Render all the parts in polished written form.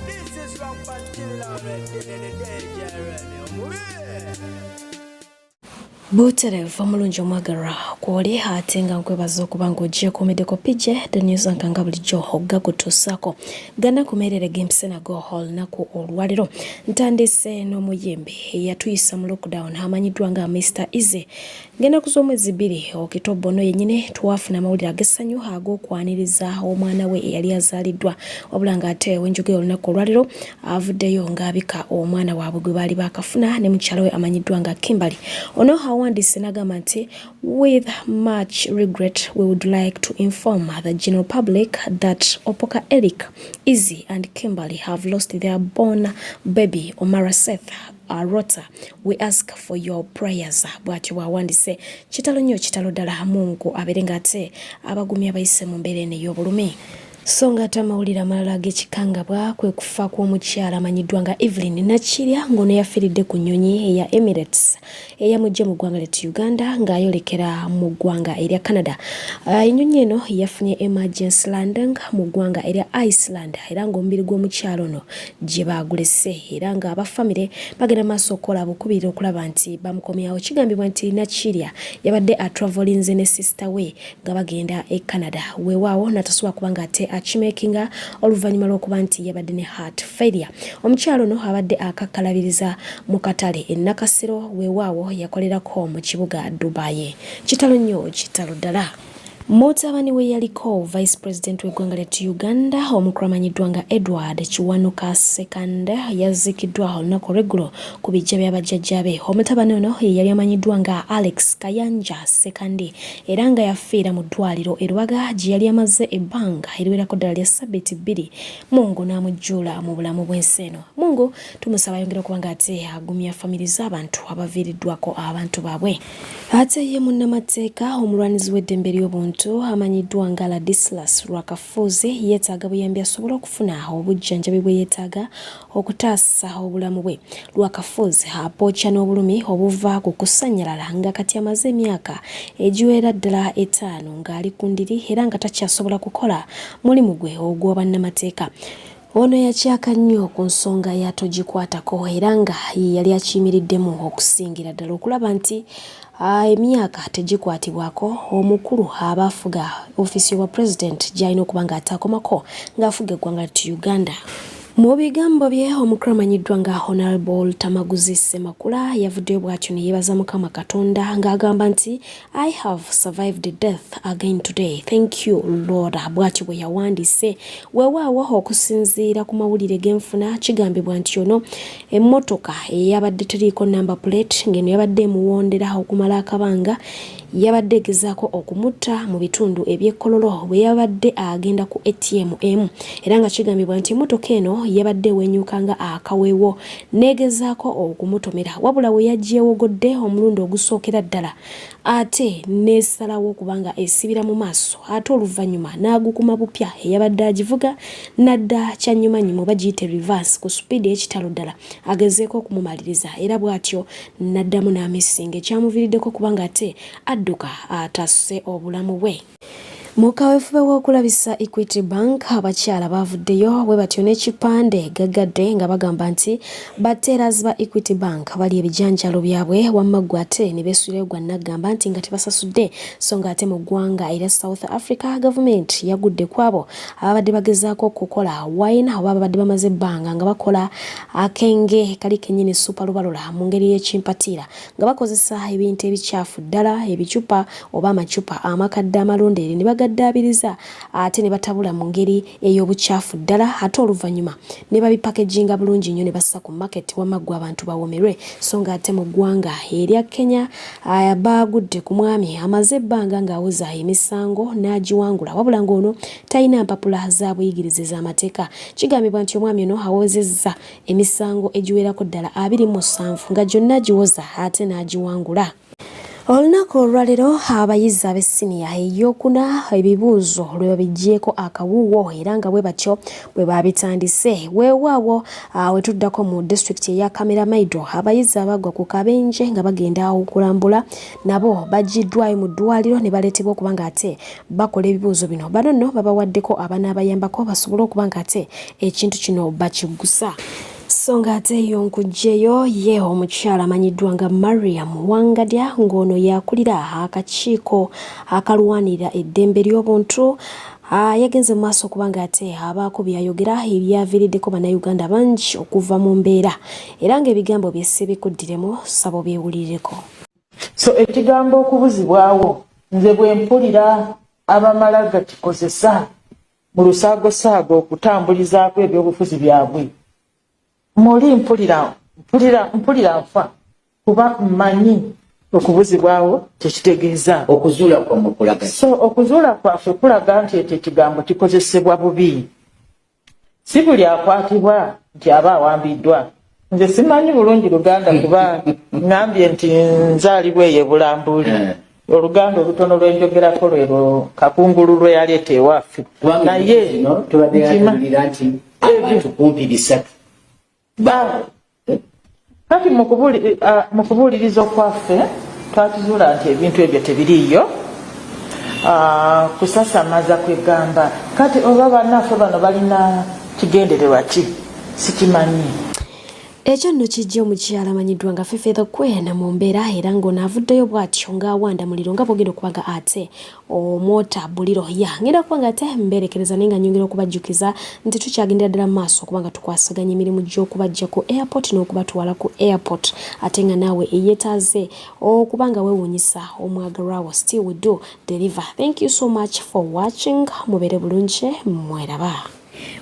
This is from Pantilla in the day, Buterevu omulungi omwagalwa kwoli ate nga nkwebaza okuba ng'ojja kumiddeko pije the news nga bulijjo oggakutuusaako gana kumeerere g'empise nago olunaku olwaliro ntandise n'omuyimbi eyatuyisa mu lockdown amanyiddwa nga Mr. Easy ng'ennaku z'omwezi 2 Okitobo ono yennyini twafuna amawulire ag'essanyu ag'okwaniriza omwana we eyali azaaliddwa wabula ng'ate wenjogera olunaku olwaliro avuddeyo ng'abika omwana waabwe gwe baali baakafuna ne mukyala we amanyiddwa nga Kimberly ono awandise n'agamba nti with much regret we would like to inform the general public that Opoka Eric, Izzy and Kimberly have lost their born baby Omara Seth Rota. We ask for your prayers. Bwatyo bwawandise kitalo nnyo kitalo ddala Mungu abeere ng'ate abagumya bayise mu mbeera eno ey'obulumi. So ng'ate amawulire amalala g'ekikangabwa kwe kufa kw'omukyala amanyiddwa nga Evelyn Nakirya ng'ono yafiiridde ku nnyonyi eya Emirates eyamujja mu ggwanga ly'etu Uganda ng'ayolekera mu ggwanga erya Canada. Ennyonyi eno yafunye emergency landing mu ggwanga erya Iceland era ng'omubiri gw'omukyala ono gye baagulese era ng'abafamire bagenda maaso okukola bukubirira okulaba nti bamukomyawo. Kigambibwa nti Nakirya yabadde atravalinze ne sister we nga bagenda e Canada weewaawo n'atasobola kuba ng'ate akimakinga oluvannyuma lw'okuba nti yabadde ne heart failure. Omukyalo ono abadde akakkalabiriza mu katale e Nakasero weewaawo yakolerako mu kibuga Dubai. Kitalo nnyo kitalo ddala. Mutabani we yaliko Vice President w'eggwanga ly'etu Uganda omukulu amanyiddwa nga Edward Kiwanuka II yaziikiddwa olunaku olw'eggulo ku bijja bya bajjajjaabe. Omutabani ono yali amanyiddwa nga Alex Kayanja II era nga yafiira mu ddwaliro e Lubaga gye yali amaze ebbanga eriwerako ddala lya ssabbiiti 2. Mungu n'amujjuula mu bulamu bw'ensi eno. Mungu tumusaba ayongere okuba ng'ate agumya famiri z'abantu abaviiriddwako abantu baabwe. Ate ye munnamateeka omulwanizi w'eddembe ly'obuntu amanyiddwa nga Ladislas Lwakafuzi yeetaaga buyambi asobole okufuna obujjanjabi bwe yeetaaga okutaasa obulamu bwe. Lwakafuzi apookya n'obulumi obuva ku kusannyalala nga kati amaze emyaka egiwera ddala 5 ng'ali ku ndiri era nga takyasobola kukola mulimu gwe ogw'obannamateeka. Ono yakyaka nnyo ku nsonga yatogikwatako era nga yali akiyimiriddemu okusingira ddala okulaba nti emyaka tegikwatibwako omukulu abafuga ofisi y'obwa president gy'alina okuba ng'ataakomako ng'afuga eggwanga ly'etu Uganda. Mu bigambo bye omukulu amanyiddwa nga Hon Lutamguzi Semakula yavuddeyo bw'atyo ne yeebaza Mukama Katonda ng'agamba nti I have survived death again today. Thank you Lord. Bw'atyo bwe yawandiise. Weewaawo okusinziira ku mawulire g'enfuna kigambibwa nti ono emmotoka eyabadde teriiko number plate ng'eno yabadde emuwondera okumala akabanga yabadde egezaako okumutta mu bitundu eby'ekkololo bwe yabadde agenda ku ATM era nga kigambibwa nti emmotoka eno yabadde wenyuka nga akaweewo negezaako okumutomera wabula we yagyewogodde omulundi ogusookera ddala ate nesalawo okubanga esibira mu maaso ate oluvannyuma n'agukuma bupya eyabadde agivuga nadda kyanyumanyuma oba giyite reverse ku speed ekitalo ddala agezeeko okumumaliriza era bw'atyo naddamu n'amisinga ekyamuviiriddeko kubanga ate adduka atasse obulamu bwe. Mu kaweefube w'okulabisa Equity Bank abakyala bavuddeyo bwe batyo n'ekipande gaggadde nga bagamba nti bateerazi ba Equity Bank bali ebijanjalo byabwe wamma ggwe ate ne beesuulirayo gwa naggamba nti nga tebasasudde so nga ate mu ggwanga erya South Africa government yagudde kwabo ababadde bagezaako okukola wine oba ababadde bamaze ebbanga nga bakola akenge kali kennyini supalubalola mu ngeri y'ekimpatiira nga bakozesa ebintu ebikyafu ddala ebicupa oba amacupa amakadde amalondeere ne gaddaabiriza ate ne batabula mu ngeri ey'obukyafu ddala ate oluvannyuma ne babipakaginga bulungi nnyo ne bassa ku market wamaggwa abantu bawomerwe so nga ate mu ggwanga erya Kenya baagudde ku mwami amaze ebbanga ng'awuza emisango n'agiwangula wabula ng'ono talina mpapula za buyigirize z'amateeka. Kigambibwa nti omwami ono awozezza emisango egiwerako ddala 27 nga gyonna agiwoza ate n'agiwangula. Olunaku olwaleero abayizi ab'essiniya ey'okuna ebibuuzo lwe babiggyeeko akawuuwo era nga bwe batyo bwe babitandise. Weewaawo we tuddako mu disitulikiti eya Kameramaido abayizi abagwa ku kabenje nga bagenda okulambula nabo baggiddwayo mu ddwaliro ne baleetebwa okuba nga ate bakola ebibuuzo bino. Bano nno babawaaddeko abanaabayambako basobole okuba nga ate ekintu kino bakigusa. So nga ate yonkujjeyo ye omukyala amanyiddwa nga Mariam Wangadya ng'ono yakulira akakiiko akalwanirira eddembe ly'obuntu yagenze mu maaso okuba nga ate abaako byayogera ebyaviiriddeko bannayuganda bangi okuva mu mbeera era ng'ebigambo byesse bikuddiremu sabo byewulirireko. So ekigambo okubuzibwawo nze bwe mpulira abamala gakikozesa mu lusaagosaago okutambulizaako ebyobufuzi byabwe. Muli mpulira nfa kuba mmanyi okubuzibwawo tekitegeeza okuzuula kwa mukulaga. So okuzuula kwaffe kulaga nti ekyo ekigambo kikozesebwa bubi. Si buli akwatibwa nti aba awambiddwa. Nze simanyi bulungi Luganda kuba ngambye nti nzaalibwa eyo Bulambuli. Oluganda olutono lwenjogerako lwero kakungulu lwe yaleeta ewaffe. Naye tubadde yatulira nti abantu kumpi bisatu. Kati mu kubuuliriza kwaffe twatuzuula nti ebintu ebyo tebiriiyo. Kusasamaza kwegamba kati oba bannaffe bano balina kigendererwa ki sikimanyi. Ekyo nno kijja omukyala amanyiddwa nga Fifi mu mumbeera era ng'onaavuddeyo bw'atyo ng'awanda muliro nga bwogenda okubaga ate omwota buliro ngenda kuba nga ate mbeerekereza naye nga nyongera okubajjukiza nti tukyagendera ddala mu maaso okuba nga tukwasaganya emirimu gy'okubajja ku airport n'okubatwala ku airport ate nga naawe eyeetaaze okuba nga weewuunyisa omwagalwawo still we do deliver. Thank you so much for watching. Mubeere bulungi mweraba.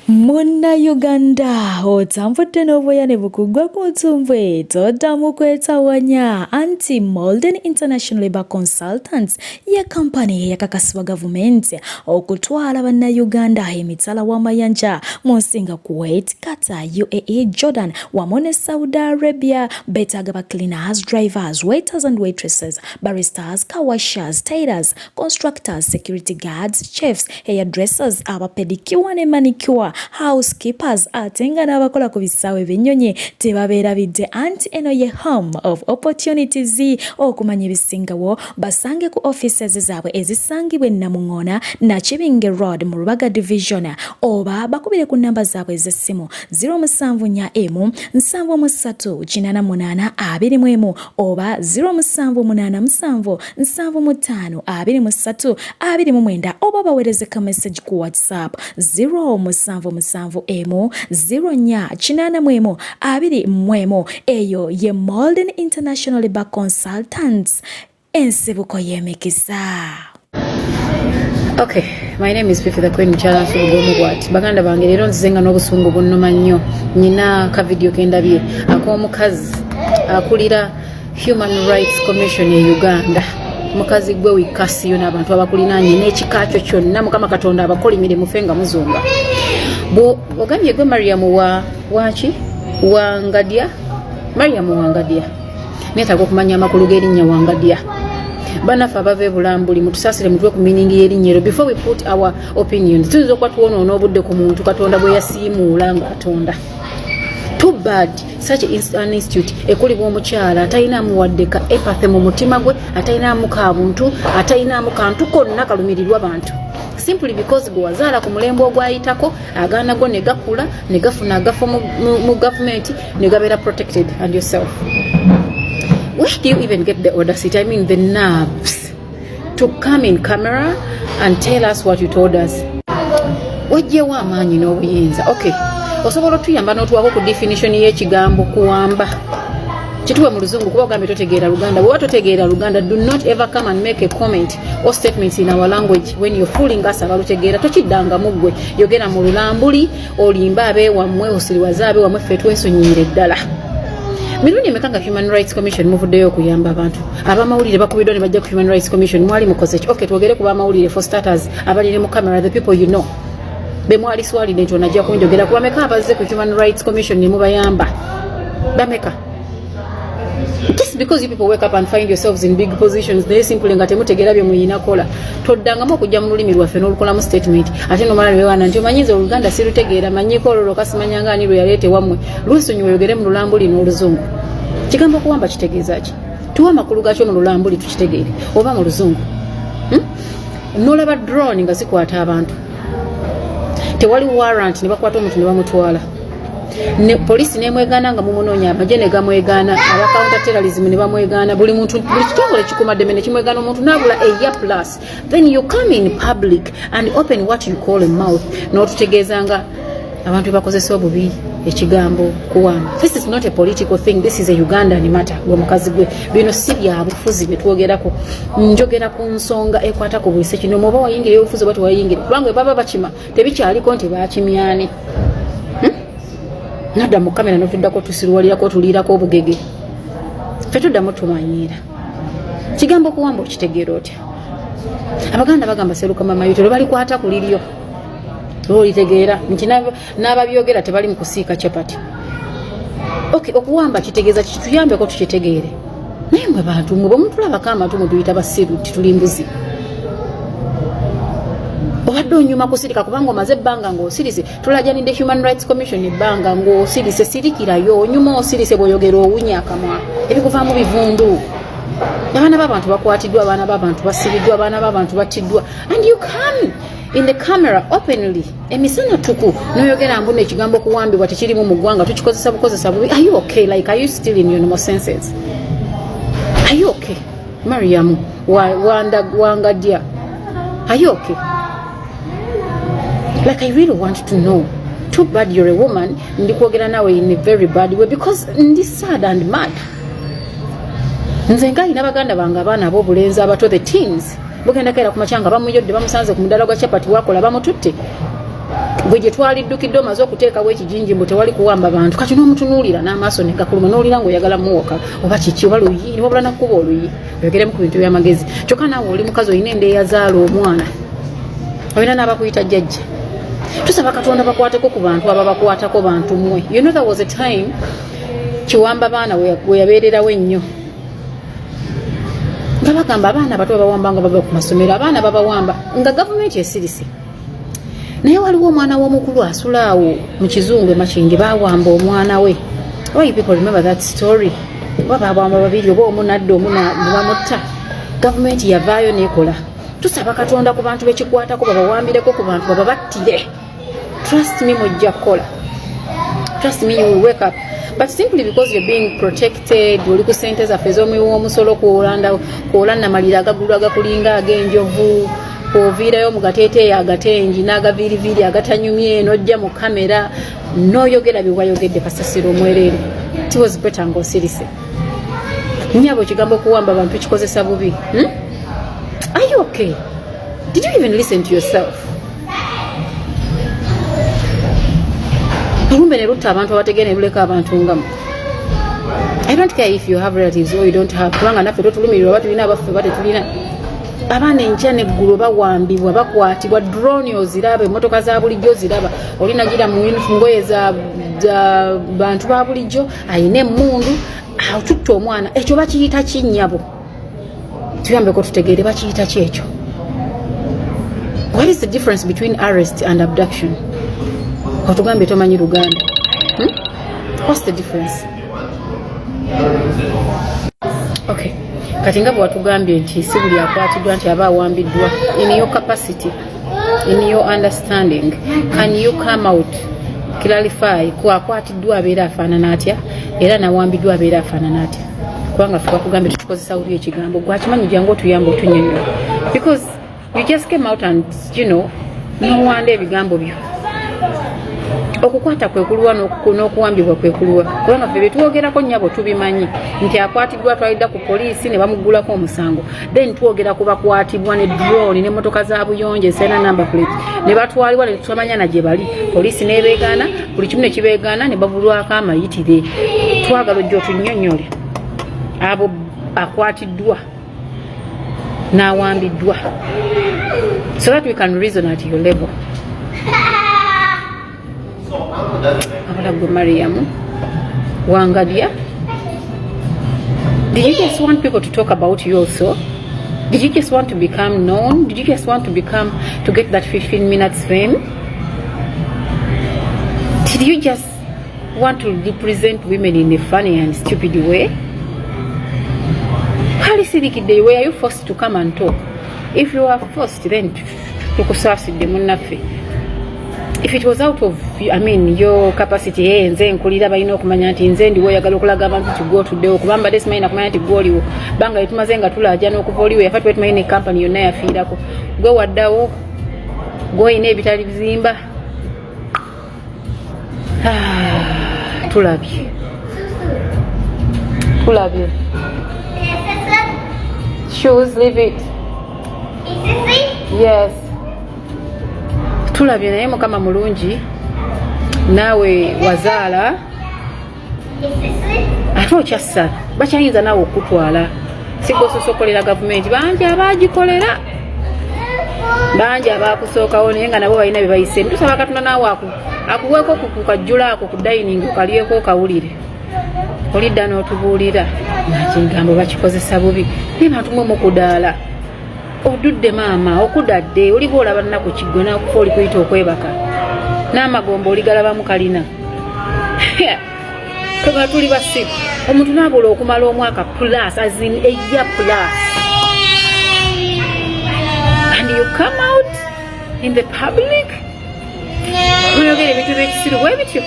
Muna Uganda otambudde n'obwoya ne bukugwa ku ntumbwe toddamu kwetawanya anti-Molden International Labour Consultants ye kampani eyakakasibwa gavumenti okutwala bannayuganda emitala w'amayanja mu nsi nga Kuwait, Qatar, UAE, Jordan wamu ne Saudi Arabia. Beetaaga ba cleaners, drivers, waiters and waitresses, baristas, car washers, tailors, constructors, security guards, chefs, hairdressers, abapedikiwa ne manicure, housekeepers ate nga n'abakola ku bisaawe ebyennyonyi tebabeerabidde anti eno ye home of opportunities. Okumanya ebisingawo basange ku offices zaabwe ezisangibwa e Namuŋŋoona, Nakibinge Road mu Rubaga Division oba bakubire ku nnamba zaabwe ez'essimu 074 73 88 21 oba 0787 75 23 29 oba baweereze ka message ku WhatsApp 077 0 eyo ye Molden International Labour Consultants ensibuko y'emikisa. Okay, my name is Fifi the Queen Mchala Mugwati. Baganda bange leero nzizenga n'obusungu bunnuma nnyo. Nyina ka video kendabye ak'omukazi akulira Human Rights Commission e Uganda. Mukazi gwe wikasiyo n'abantu abakulinaanye n'ekikakyo kyonna Mukama Katonda abakola emirimu fenga muzunga. Ogambye gwe Mariam Wangadya. Mariam Wangadya. Neetaaga okumanya amakulu g'erinnya Wangadya. Banafa abava Bulambuli mutusaasire mutwe ku meaning y'erinnya. Before we put our opinions, tuyinza okuba tuwonoona obudde ku muntu Katonda bwe yasiimuula nga Katonda. Too bad such an institute ekulibwa omukyala atayinaamu wadde ka empathy mu mutima gwe, atayinaamu kabuntu, atayinaamu kantu konna kalumirirwa bantu. Simply because gwe wazaala ku mulembe ogwayitako agaana go ne gakula ne gafuna agafo mu government ne gabeera protected and yourself. Where do you even get the audacity, I mean the nerves, to come in camera and tell us what you told us? Wajjewa amaanyi n'obuyinza. Okay, osobola tuyamba n'otuwako ku definition y'ekigambo kuwamba. Kituwe mu luzungu kuba ogambe totegeera Luganda. Bwe watotegeera Luganda, do not ever come and make a comment or statements in our language when you're fooling us abalutegeera. Tokiddanga muggwe yogera mu Lulambuli olimba abeewammwe osiriwaza abeewammwe ffe twesonyiire ddala. Mirundi emekanga Human Rights Commission muvuddeyo okuyamba abantu. Abamawulire bakubiddwa ne bajja ku Human Rights Commission mwali mukoze ki? Okay, twogere ku bamawulire for starters abalire mu camera, the people you know. Be mwali swalide nti onajja kunjogera kuba meka abazze ku Human Rights Commission ne mubayamba. Bameka. Just because you people wake up and find yourselves in big positions, they simply nga temutegera bye muyina kola. Toddangamu okujja mu lulimi lwaffe n'olukolamu statement. Ate no mala bewana nti omanyiza Oluganda sirutegeera manyiko olwo kasimanyanga ani lwe yaleete wammwe. Lwesonyiwe yogere mu Lulambuli n'Oluzungu. Kigambo kuwamba kitegeeza ki? Tuwa amakulu gakyo mu Lulambuli tukitegeere oba mu Luzungu. N'olaba drone nga zikwata abantu. Tewali warrant ne bakwata omuntu ne bamutwala. Ne police ne mwegana nga mumunoonya amaje ne gamwegana aba counter terrorism ne bamwegana buli muntu buli kitongole kikumadde ne kimwegana omuntu nabula a year plus, then you come in public and open what you call a mouth n'otutegeezanga abantu bakozesa obubi ekigambo kuwamba. This is not a political thing, this is a Ugandan matter. Gwe mukazi gwe bino si bya bufuzi betwogerako, njogera ku nsonga ekwata ku bwise kino moba wayingire obufuzi batu wayingire kubanga baba bakima tebikyaliko nti bakimyani. Nada mu kamera n'otuddako tusiruwalirako tulirako obugege. Ffe tuddamu tumanyira. Kigambo kuwamba okitegeera otya? Abaganda bagamba seruka mama yito bali kwata kuliryo. Olitegeera nti n'ababyogera tebali mu kusiika chapati. Okay, okuwamba kitegeeza kituyambe ko tukitegeere. Naye mwe bantu mwe bamutulaba kama tu mutuyita basiru tulimbuzi. Obadde onyuma kusirika kubanga omaze ebbanga ng'osirise tulajanidde Human Rights Commission ebbanga ng'osirise sirikirayo onyuma osirise bw'oyogera owunya akamwa ebikuvaamu bivundu. Abaana b'abantu bakwatiddwa, abaana b'abantu basibiddwa, abaana b'abantu battiddwa, and you come in the camera openly emisana tuku n'oyogera mbu n'ekigambo kuwambibwa tekirimu mu ggwanga tukikozesa bukozesa bubi. Are you okay? Like, are you still in your normal senses? Are you okay? Mariam Wangadya, are you okay? Like, I really want to know. Too bad you're a woman. Ndikwogera nawe in a very bad way because ndi sad and mad. Nze ngali n'abaganda bange abaana ab'obulenzi abato the teens. Bugenda kaira ku machanga bamuyodde bamusanze ku mudala gwa chapati wakola bamututte. Gwe gye twaliddukidde omaze okuteekawo ekijinji mbu tewali kuwamba bantu. Kati n'omutunuulira n'amaaso ne gakuluma n'olira ng'oyagala muwoka oba kiki oba luyi wabula nakkuba oluyi. Oyogeremu ku bintu by'amagezi. Kyokka naawe oli mukazi olina endeeyazaala omwana. Olina n'abakuyita jjajja. Tusaba Katonda bakwateko ku bantu ababakwatako bantu mmwe. You know there was a time kiwamba baana we yabeererawo ennyo. Nga bagamba abaana bato babawamba nga bava ku masomero, abaana babawamba nga gavumenti esirise. Naye waliwo omwana w'omukulu asula awo mu kizungu e Makindye baawamba omwana we. Why you people remember that story? Babawamba babiri oba omu nadda omu bamutta. Gavumenti yavaayo n'ekola. Tusaba Katonda ku bantu bekikwatako babawambireko ku bantu bababattire. Trust me mujja kukola. Trust me you will wake up. But simply because you're being protected, oli ku sente zaffe ez'omuwiwa omusolo kuolanda malira agagulu agakulinga ag'enjovu, oviirayo mu gateeteeyi agatengi n'agaviiriviiri agatanyumye n'ojja mu kamera n'oyogera bye wayogedde kasasiro omwereere. It was better ng'osirise. Nnyabo ekigambo kuwamba abantu kikozesa bubi. Are you okay? Did you even listen to yourself? Olumbe ne lutta abantu abategene ne luleka abantu ngamu. I don't care if you have relatives or you don't have. Kubanga naffe totulumirirwa oba tulina abaffe oba tetulina. Abaana enkya n'eggulu bawambibwa bakwatibwa drone oziraba emmotoka za bulijjo oziraba olina gira mu ngoye za bantu ba bulijjo ayina emmundu atutta omwana ekyo bakiyita kinnyabo. Tuyambeko tutegeere bakiyita ki ekyo. What is the difference between arrest and abduction? Otugambe tomanyi Luganda. What's the difference? Okay. Kati nga bwatugambye nti si buli akwatiddwa nti aba awambiddwa. In your capacity, in your understanding, can you come out clarify ku akwatiddwa abeera afaanana atya era nawambiddwa abeera afaanana atya? Kubanga ffe bakugambye tukikozesa buli ekigambo gwakimanyi jangu otuyamba otunyonnyola. Because you just came out and, you know, nowanda ebigambo byo. Okukwata kwekuluwa n'okuwambibwa kwekuluwa. Kubanga ffe betwogerako nnyabo tubimanyi nti akwatiddwa twalidda ku poliisi ne bamuggulako omusango. Then twogera ku bakwatibwa ne drone n'emmotoka za buyonjo esena number plate ne batwalibwa ne tutamanya na gye bali. Poliisi n'ebeegaana, buli kimu ne kibeegaana ne babulwako amayitire. Twagala ojja otunnyonnyole abo akwatiddwa n'awambiddwa so that we can reason at your level. Abala gwe Mariam Wangadya Did you just want people to talk about you also? Did you just want to become known? Did you just want to get that 15 minutes fame? Did you just want to represent women in a funny and stupid way? Where are you forced to come and talk? If you are forced, then if it was out of, your capacity, nze nkulira balina okumanya nti nze ndiwo oyagala okulaga abantu to go today okubamba desi mayina kumanya nti gwoliwo banga yetumaze nga tulaja n'okuvoliwo yafa twetumanyi ne company yonna yafiirako gwe waddawo gwoyina ebitali bizimba tulabye shoes leave it yes tulabye naye mukama mulungi naawe wazaala ate okyassa bakyayinza naawe okutwala sigososokolera gavumenti bangi abagikolera bangi abakusookawo naye nga nabo balina bye bayiseemu tusaba katonda naawe akuweeko kukajjula ako ku dayiningi okalyeko okawulire olidda n'otubuulira nakigambo bakikozesa bubi naye bantu mwe mukudaala odudde maama okudadde oliba olaba nnaku kiggwe nakufa oli kuyita okwebaka n'amagombo oligalabamu kalina kega tuli basiku omuntu naabula okumala omwaka plus as in a year plus and you come out in the public oyogera ebintu by'ekisiru bwe bityo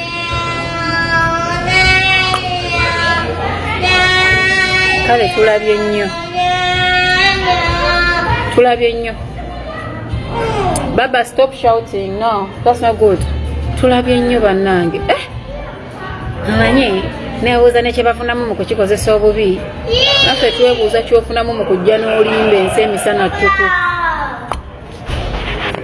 kale tulabye nnyo baba stop shouting no that's not good tulabye nnyo bannange amanyi neebuuza nekyebafunamu mu kukikozesa obubi naffe twebuuza kyofunamu mu kujja n'olimba ensi emisana ttuku